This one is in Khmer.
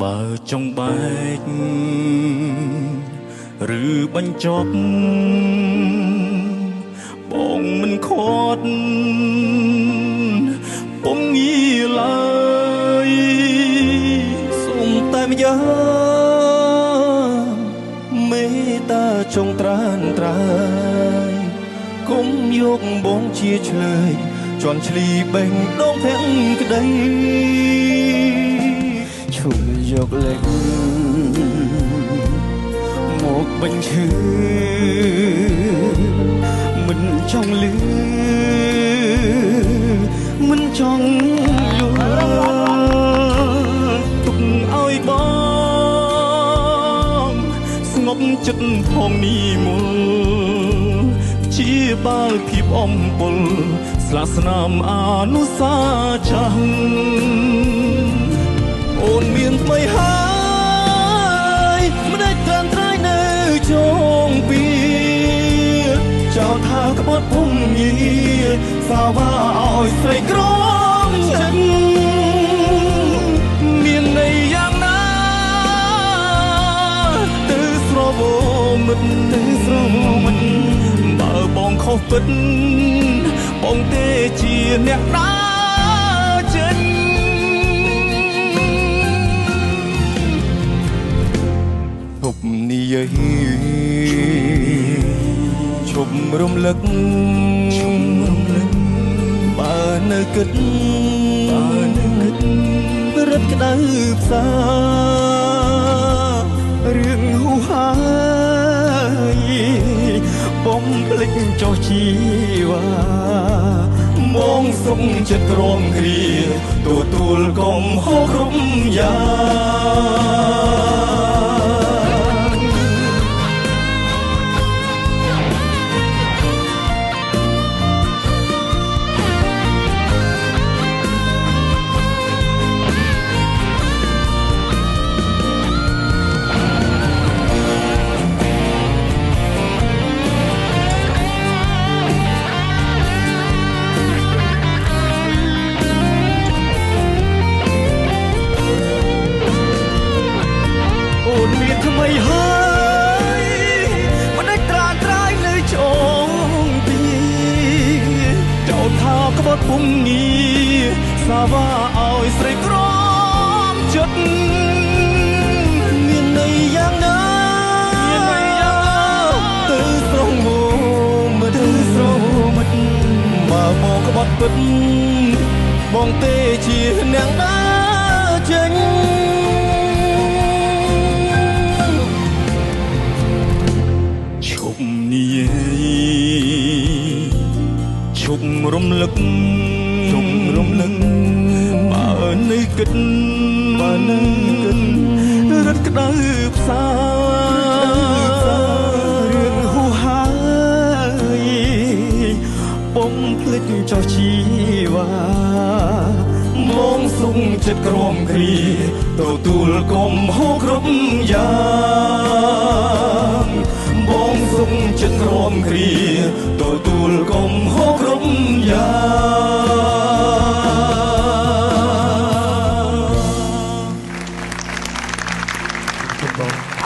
បើចង់បែកឬបញ្ចប់បងមិនខាត់ពុំងាឡើយសូមតែម្យ៉ាងមេត្តាចងត្រានត្រើយគុំយកបងជាឆ្លើយជន់ឈ្លីបេងដងភាំងក្តីឈុំយកលេខមកបញ្ឈឺមិនចង់លឺមិនចង់យល់ទុកឲ្យបងស្ងប់ចិត្តផងនេះមុលជាបាល់ភាពអំពុលស្លាកស្នាមអនុសាចាំអូនមានថ្មីហើយមិនได้ត្រាំត្រៃនៅជងពីចោលថាក្បត់ភូមិងាសាវ៉ាឲ្យស្រីក្រមចិត្តមានន័យយ៉ាងណាទៅស្រវោមិត្តទៅស្រវោមិត្តបើបងខុសពិតបងទេជាអ្នកដើរចេញឈប់និយាយឈប់រំលឹកបើនៅគិតរត់ក្តៅផ្សារឿងហូហាយបំភ្លេចចុះជីវ៉ាមកសុំចិត្តក្រំគ្រាទទួលកុំហោក្រុមយ៉ាងថ្មីហើយមិនได้ត្រាត្រៃលើចងពីចោលថាក្បត់ពុំងាសាវ៉ាឲ្យស្រីក្រមចិត្តមានន័យយ៉ាងណាទៅស្រងមកបើបងក្បត់ពិតបងទេជាអ្នកដើរចេញឈប់រំលឹកបើនៅគិតរត់ក្តៅផ្សារឿងហូហាយបំភ្លេចចុះជីវ៉ាមកសុំចិត្តក្រំគ្រាទទួលកុំហូរគ្រប់យ៉ាងបងសុំចិត្តក្រំគ្រាទទួលកុំហូរគ្រប់យ៉ាង